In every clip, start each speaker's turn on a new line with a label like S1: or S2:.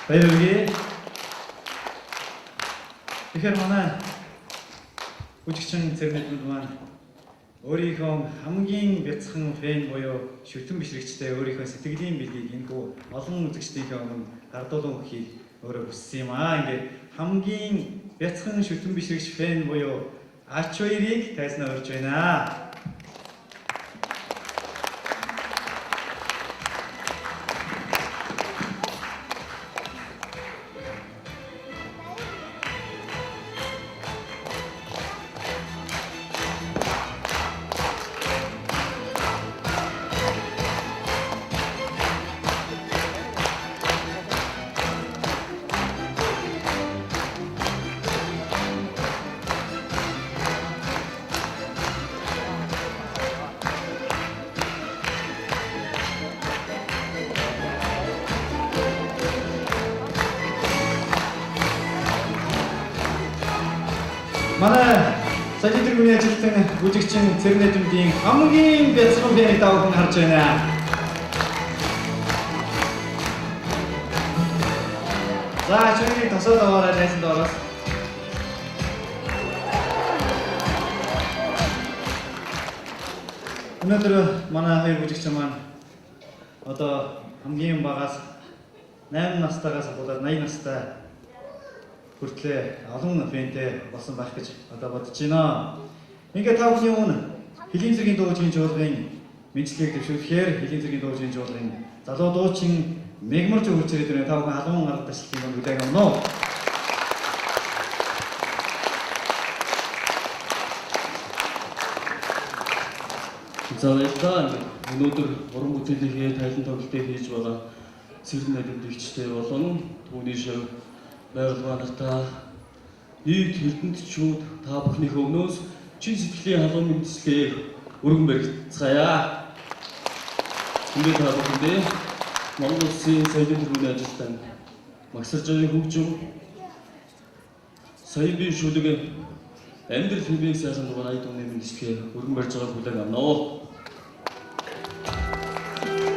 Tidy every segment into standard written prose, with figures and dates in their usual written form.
S1: баярлалаа. Тэгэхээр манай үжигчин зэрнэдүүд маань өөрийнхөө хамгийн бяцхан фэн буюу шүтэн бишрэгчтэй өөрийнхөө сэтгэлийн бэлгийг энэхүү олон үзэгчдийнхээ өмнө гардуулан өгөхийг өөрөө хүссэн юм аа. Ингээд хамгийн бяцхан шүтэн бишрэгч фэн буюу Ач хоёрыг тайзнаа урьж байна. манай саяны үеийн ажилтан бүжигчин Цэрнэдүмдийн хамгийн бяцхан фэнийг давхан харж байна. За чүнийг тосоод аваарай найсан доороос. Өнөөдөр манай хоёр бүжигчин маань одоо хамгийн багаас 8 настайгаас болоод 80 настай хүртлээ олон фэнтэй болсон байх гэж одоо бодож байна. Ингээд та бүхний өмнө Хэлийн цэргийн дуучин жуулгын мэдлэгийг дэвшүүлэхээр Хэлийн цэргийн дуучин жуулгын залуу дуучин мегмарч үрж ирээд байна. Та бүхэн халуун арга ташлын үлээг авна уу?
S2: За баярлалаа. Өнөөдөр уран бүтээлийнхээ тайлан тоглолтыг хийж байгаа Цэрнэдүмд эгчтэй болон түүний шив байгууллага нартаа нийт эрдэнэтчүүд та бүхнийхээ өмнөөс чин сэтгэлийн халуун мэдслэгийг өргөн барьцгаая. Ингээд та бүхэндээ Монгол Улсын соёлын төрийн ажилтан Магсаржийн хөгжим саяын бие шүлэг амьдрал хэвийг сайхан дугаар ая дууны мэдслэгийг өргөн барьж байгаа бүлэг авна уу?
S3: Thank you.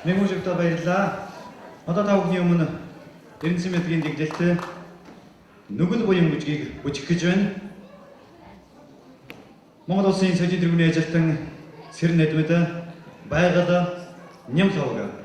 S1: Мэгүүжигтээ баярлалаа. Одоо та бүхний өмнө Эрдэнэсийн мэдлэгийн дэглэлтэй нүгэл буян бүжгийг бүжих гэж байна. Монгол улсын соёлын тэргүүний ажилтан Сэрэн Эдмэд байгаль Нямловг.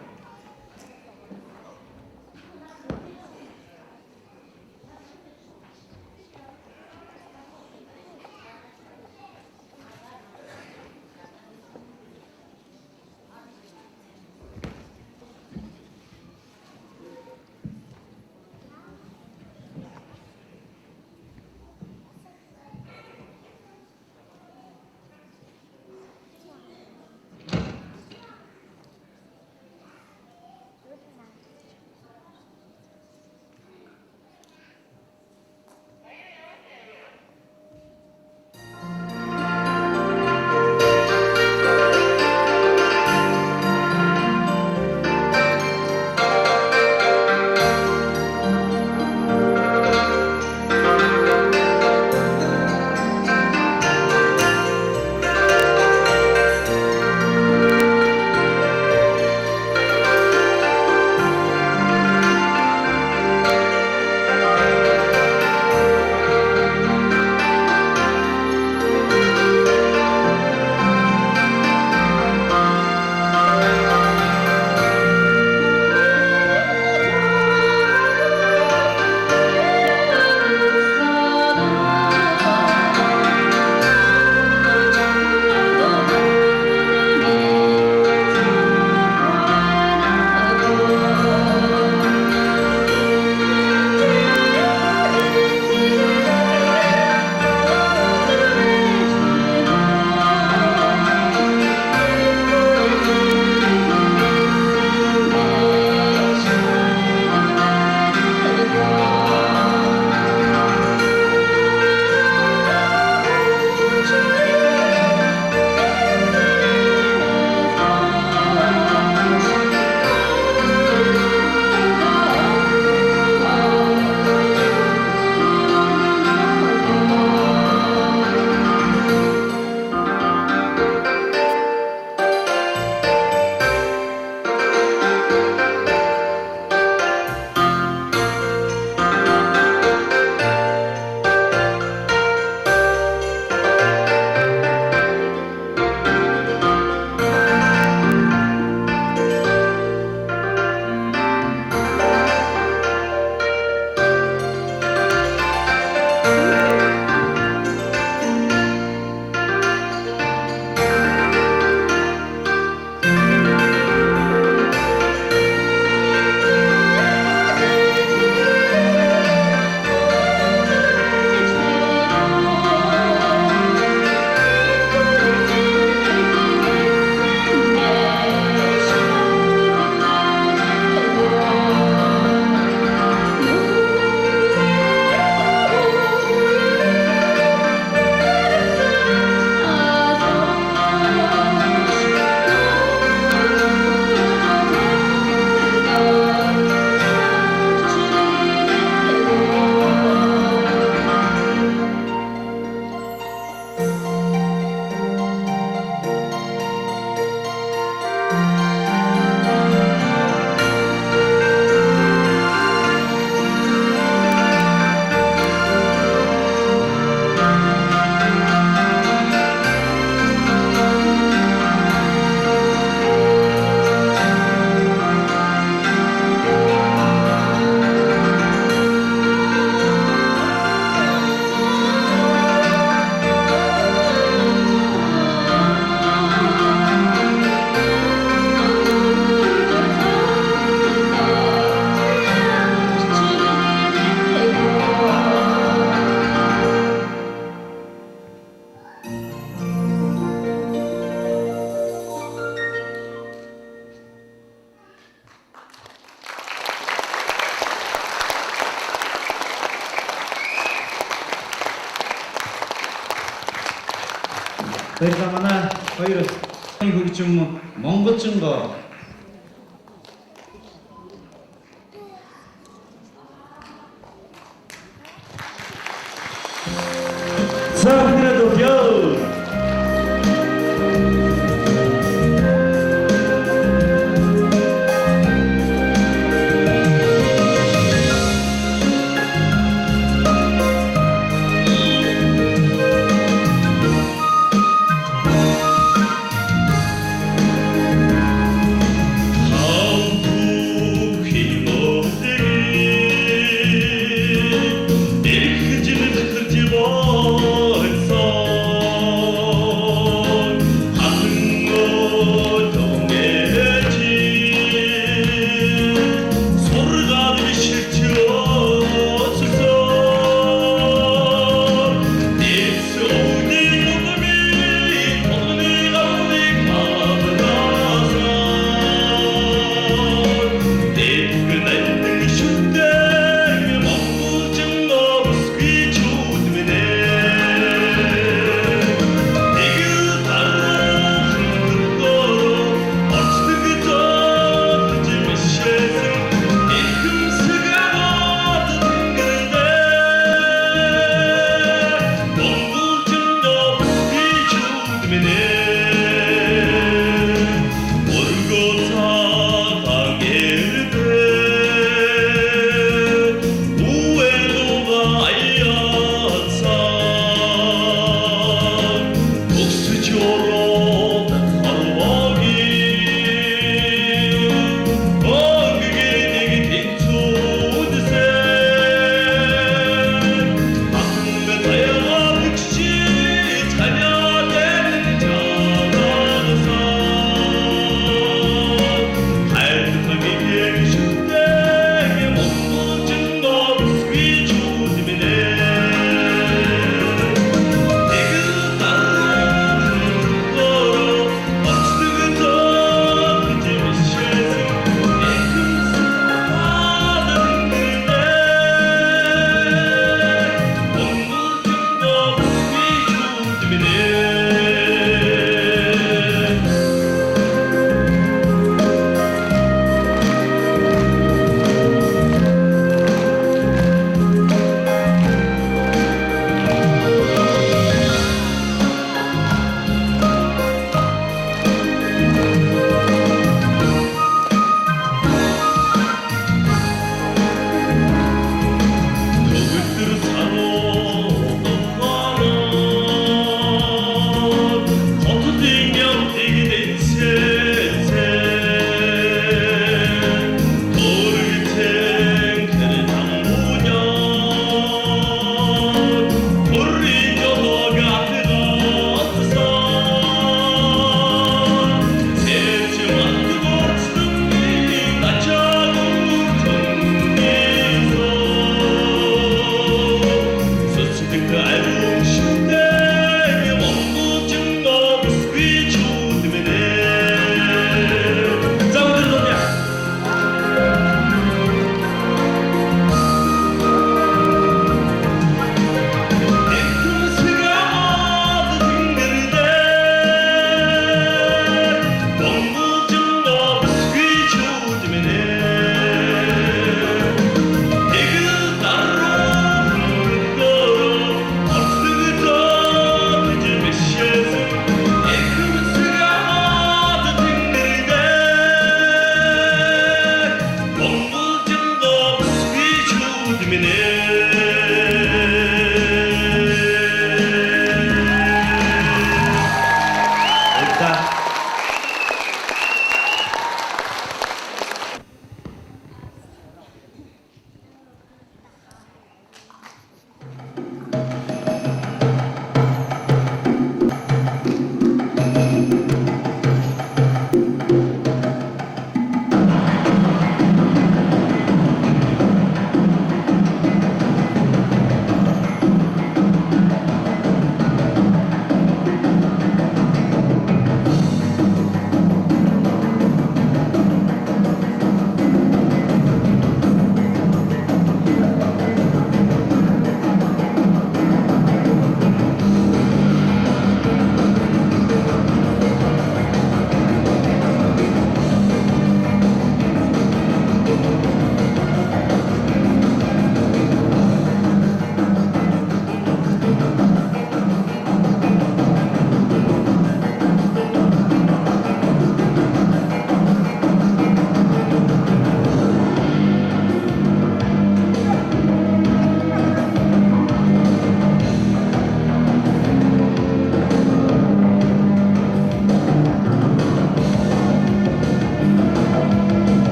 S1: Баярлалаа манай хоёр хөгжим монголчинго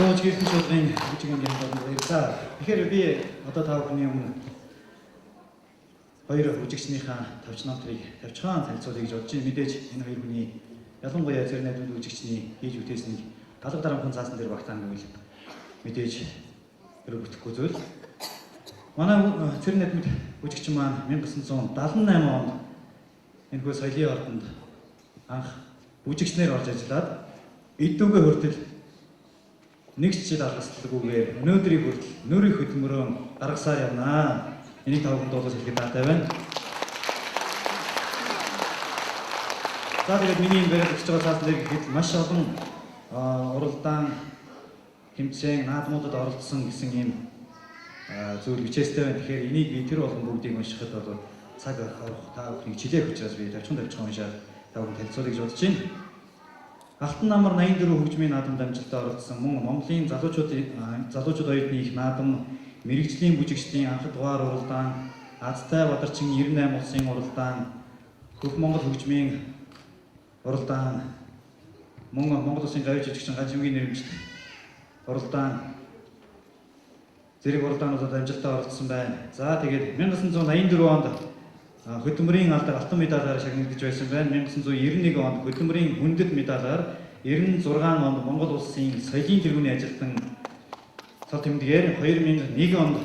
S1: Сууж гэрхэн шудрын бүжгийн юм баярлалаа. Тэгэхээр би одоо та бүхний өмнө хоёр бүжигчнийхаа тавч намтрыг тавьчихаан танилцуулъя гэж бодож байна. Мэдээж энэ хоёр хүний ялангуяа зэрэг найдвар бүжигчний хийж үтээснийг алга дарамтхан заасан дээр багтаана гэвэл мэдээж хэрэг бүтэхгүй зүйл. Манай зэрэг найдвар бүжигч маань 1978 онд энэ хөө соёлын ордонд анх бүжигчнэр орж ажиллаад эдүгээ хүртэл нэг ч жил алгасдаггүйгээр өнөөдрийг хүртэл нөрийн хөдөлмөрөөр гаргасаар явнаа. Энийг та бүхэнд дуулаж хэлэхэд таатай байна. За тэгээд миний энэ бариад өгч байгаа цаасан дээр гэхэд маш олон уралдаан хэмжээн наадмуудад оролцсон гэсэн ийм зүйл бичээстэй байна. Тэгэхээр энийг би тэр болгон бүгдийг уншихад бол цаг авах та бүхнийг чилээх учраас би тавьчихсан уншаад та бүхэнд танилцуулъя гэж бодож байна. Алтан намар 84 хөгжмийн наадамд амжилттай оролцсон мөн Монголын залуучууд оюутны их наадам, мэрэгжлийн бүжигчдийн анх дугаар уралдаан, Азтай Бадарчин 98 улсын уралдаан, Хөх Монгол хөгжмийн уралдаан, мөн Монгол улсын гавьж жүжигчин Ганжимгийн нэрмжит уралдаан зэрэг уралдаануудад амжилттай оролцсон байна. За тэгээд 1984 онд хөдөлмөрийн алдар алтан медалаар шагнагдж байсан байна. 1991 онд хөдөлмөрийн хүндэт медалаар 96 онд Монгол улсын соёлын тэргүүний ажилтан цол тэмдгээр 2001 онд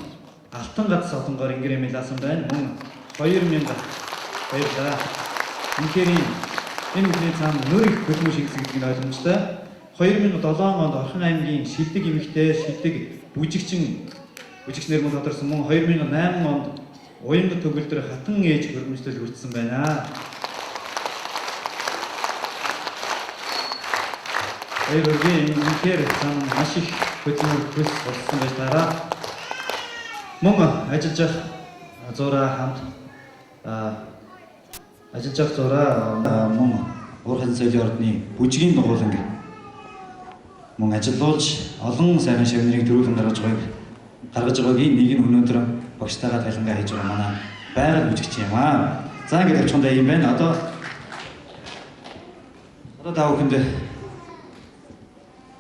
S1: алтан гац солонгоор ингэрээ медалсан байна. Мөн 2000 баярлалаа. Үнэхээр энэ бүхний цаана нөр их хөдөлмөр шингэсэн гэдэг нь ойлгомжтой. 2007 онд Орхон аймгийн Шилдэг эмэгтэй Шилдэг бүжигчнэр мөн тодорсон. Мөн 2008 онд Уянгат төгөлдөр хатан ээж хөрөмжлөл хүртсэн байна. Өөрөөр үнэхээр цаана маш их хөдөлмөр төс болсон байж байгаа. Мөн ажиллаж явах зураа хамт ажиллаж явах зураа мөн уурхайн соёлын ордны бүжгийн дугууланг мөн ажиллуулж олон сайхан шавнырыг төрүүлэн гаргаж байгаагийн нэг нь өнөөдөр багштайгаа талангаа хийж байгаа манай байгаль бүжигч юм аа. За ингээд явчихсан юм байна. Одоо та бүхэнд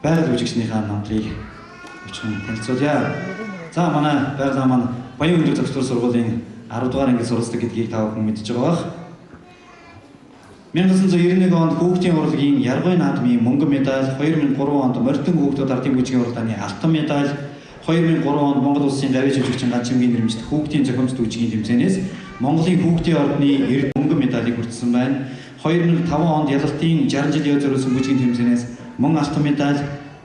S1: байгаль бүжигчнийхаа намтрыг өчигдөр танилцуулъя. За манай байгаль маань Баян өндөр зөвлөлт сургуулийн 10 дугаар ангид суралцдаг гэдгийг та бүхэн мэдж байгаа бах. 1991 онд хүүхдийн урлагийн Яргой наадмын мөнгөн медаль, 2003 онд Морьтон хүүхдүүд ардын бүжгийн уралдааны алтан медаль, 2003 онд Монгол улсын гавьж жүжигчин Ганжимгийн нэрмжит хүүхдийн зохиомжтой бүжгийн тэмцээнээс Монголын хүүхдийн ордны эрд мөнгөн медалийг хүртсэн байна. 2005 онд Ялалтын 60 жилийн зориулсан бүжгийн тэмцээнээс мөн алтан медаль,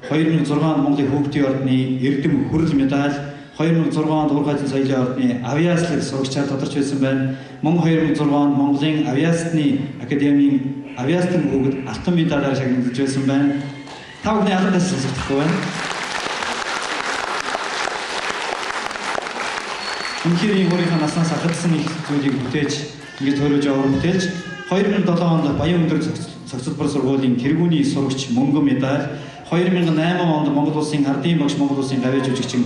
S1: 2006 онд Монголын хүүхдийн ордны эрдэм хүрэл медаль, 2006 онд Уурхайн соёлын ордны авиаслаг сурагчаар тодорч байсан байна. Мөн 2006 онд Монголын авиасны академийн авиастын хүүхэд алтан медалаар шагнагдж байсан байна. Та бүхний алгадаас сонсогдохгүй байна. Үнэхээр энэ өөрийнхөө наснаас ахадсан их зүйлийг бүтээж ингэж төрөж аваар бүтээлж 2007 онд Баян өндөр цогцлбор сургуулийн тэргүүний сурагч мөнгөн медаль, 2008 онд Монгол улсын ардын багш Монгол улсын гавьж жүжигчин